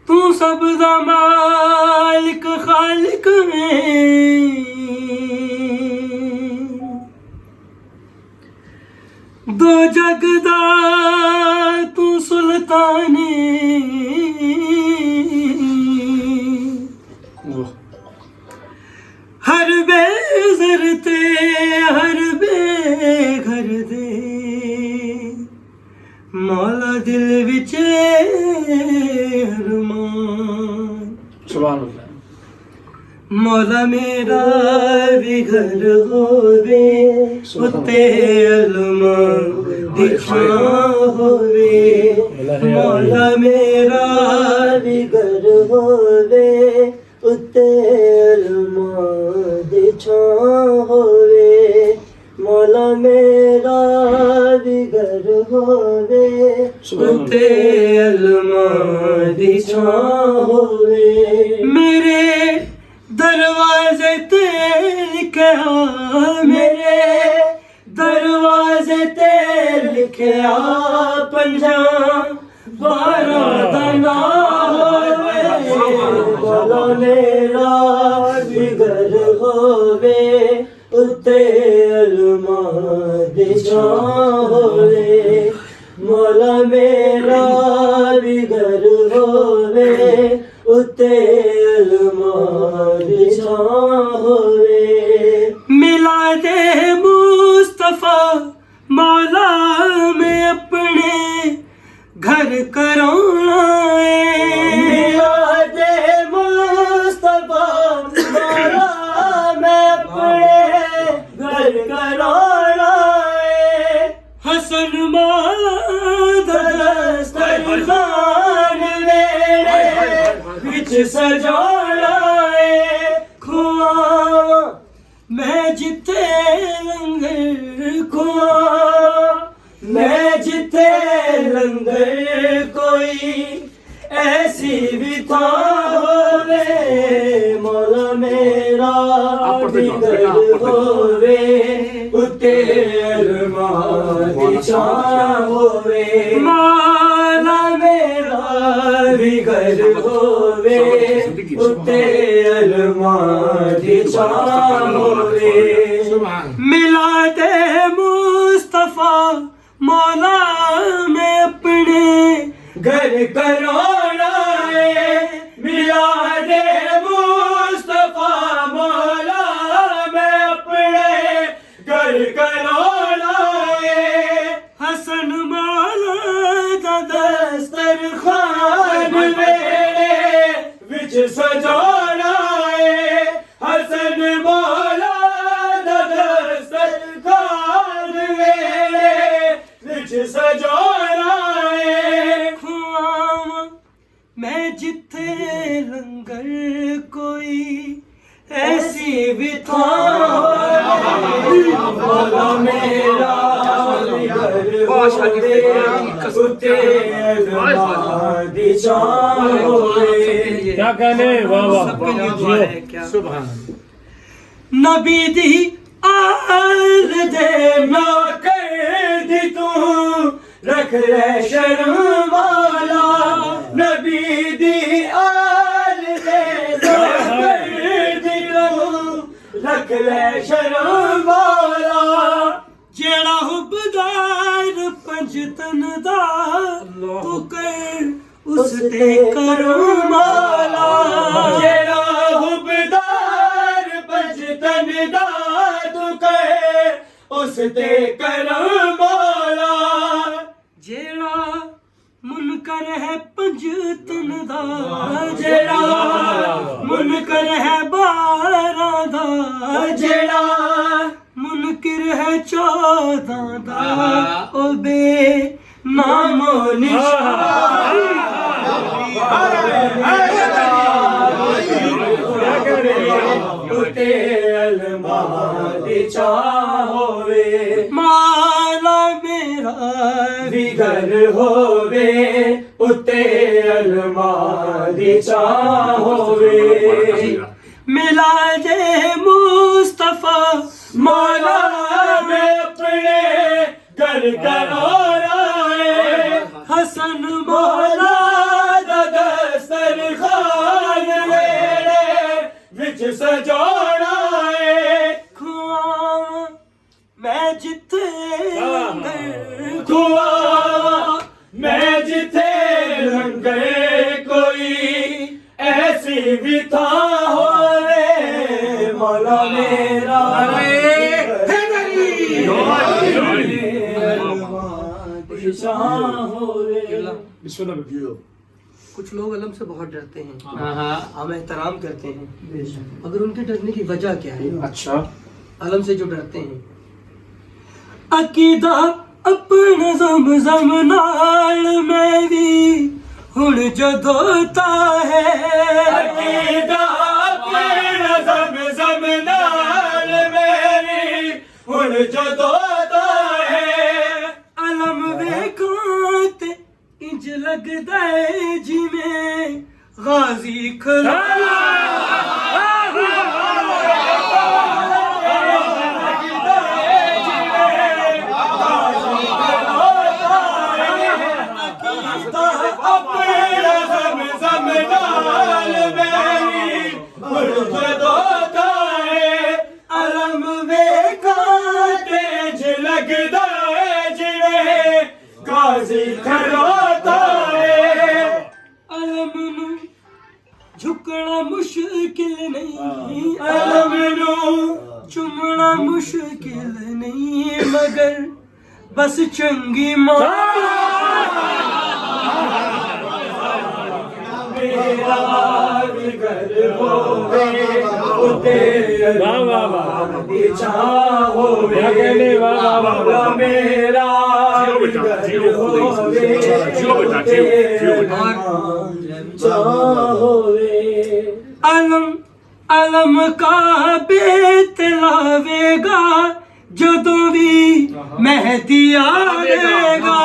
तू सब दा मालिक खालिक है, दो जग दा तू सुल्तान हर बेज़र ते हर बेघर दे मौला दिल विच अरमान। सुभान अल्लाह। मौला मेरा भी घर होवे उत्ते अलमा दी छां होवे, मौला मेरा भी घर होवे उत्ते अलमा दी छां होवे, मौला मेरा भी घर होवे उत्ते अलमा दी छां होवे। मेरे दरवाजे ते लिखया, मेरे दरवाजे ते लिखया पंजा बारह दा नाम होवे, मौला मेरा भी घर होवे उत्ते अलमा दी छां होवे, मौला मेरा भी घर होवे उत्ते अलमा दी छां होवे। मिलादे मुस्तफा मौला में अपने घर कराना है, मिलादे मुस्तफा मौला में अपने घर कराना है, हसन मौला दस्तरखान मेरे विच सजाना है, खुआ मैं जिथे लंगर खुआ मैं जिथे लंगर कोई ऐसी भी था होवे, मौला मेरा भी घर होवे उत्ते अलमा दी छां होवे, मौला मेरा भी घर होवे उत्ते अलमा दी छां होवे। मिलादे मुस्तफा मौला में अपने घर कराना है, मिलादे मुस्तफा मौला में अपने घर कराना है, हसन मौला दा दस्तरखान मेरे विच सजाना है, हसन मौला दा दस्तरखान मेरे विच सजाना है, खुआवां मैं जिथे लंगर कोई ऐसी भी था, मौला मेरा भी घर होवे उत्ते अलमा दी छां होवे। क्या कहने, वाह वाह सुभान। नबी दी आल दे ना कर दी तू रख ले शर्म वाला, नबी दी आल दे ना कर दी तू रख ले शर्म वाला, जेड़ा हुबदार पंजतन दा तू कर उस ते करो माला, जेड़ा हुबदार पंजतन दा तू कर उस ते करो माला, जेड़ा मुनकर है पंजतन दा, जेड़ा मुनकर है बारां दा, जेड़ा मुनकिर है 14 दा ओ बे नामो निशान, उत्ते अलमा दी छां होवे, मौला मेरा भी घर होवे उत्ते अलमा दी छां होवे। मिलादे मुस्तफा मौला में अपने घर कराना है, हसन मौला दा दस्तरखान मेरे विच सजाना है खुआ मैं जिथे खुआ मैं जिथे लंगर कोई ऐसी भी था हो रे मौला मेरा कुछ लोग अलम से बहुत डरते हैं, हम एहतराम करते हैं, मगर उनके डरने की वजह क्या है? अच्छा अलम से जो डरते हैं, अकीदा अपना ज़म नाल में भी हुण जदोता है अकीदा अपना ज़म नाल में भी हुण जदोता है अलम वेखो ते इंज लगदा है जिवें गाजी खड़ा झुकना मुश्किल नहीं अलम नू चुमना मुश्किल नहीं मगर बस चंगी वाह वाह वाह क्या कहने वाह वाह वाह मेरा अलम अलम का बेत लावेगा जदों भी मेहदी आवेगा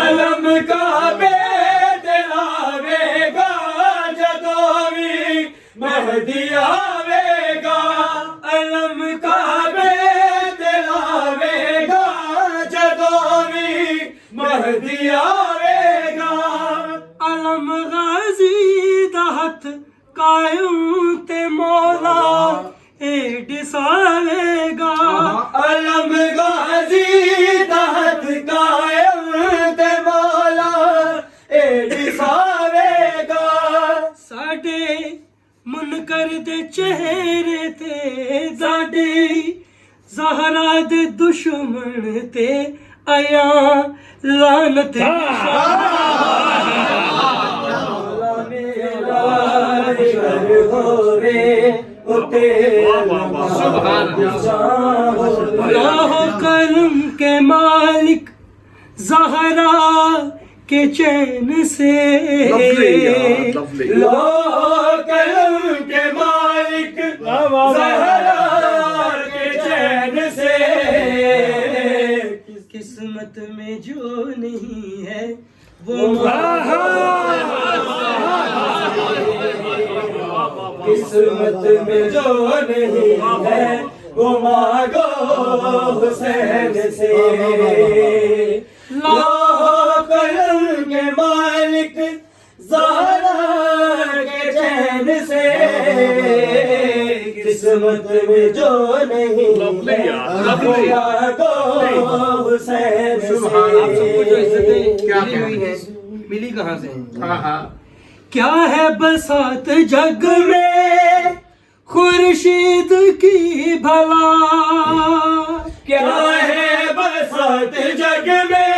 अलम का बेत लावेगा जदों भी मेहदी आवेगा अलम का बेत लावेगा जदों भी मेहदी आवेगा अलम गाजी दा हथ कायम ते मौला एड सावेगा अलम गाजी दा हथ कायम ते मौला एड सावेगा साडे मुनकर दे चेहरे ते साडे ज़हरा दे दुश्मन ते आया लानत कलम के मालिक ज़हरा के चैन से लो कलम के मालिक ज़हरा के चैन से किस्मत में जो नहीं है वो किस्मत में जो नहीं है वो मांगो हुसैन से लो कलम के मालिक ज़हरा के चैन से किस्मत में जो नहीं है वो मांगो हुसैन से क्या हुई है, मिली कहाँ से? क्या है बसात जग में खुर्शीद की भला क्या है बसात जग में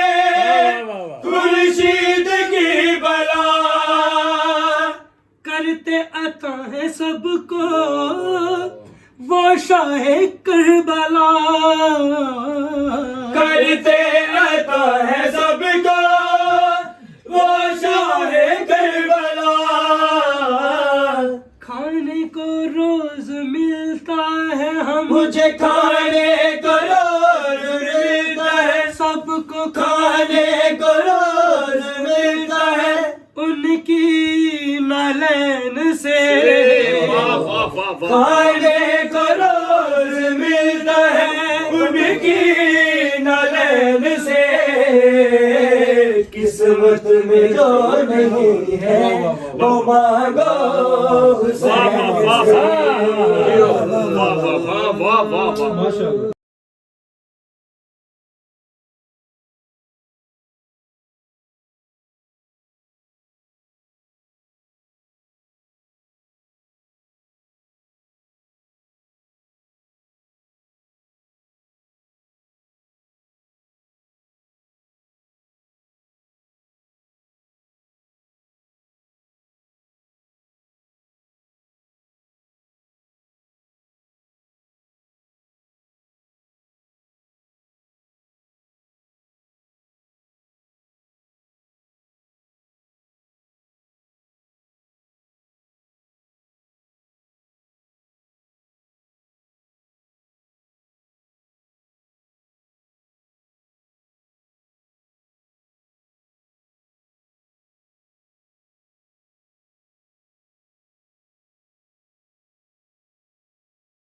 खुर्शीद की भला करते अता है सबको वो शाहे करबला करते अता है सबको वो शाहे करबला खाने को रोज मिलता है हम मुझे खाने को रोज मिलता है सबको खाने को रोज मिलता है उनकी नालैन से खाने को रोज मिलता है उनकी नालैन से किस्मत किस्मत में जो नहीं है वो मांगो हुसैन से। माशाअल्लाह।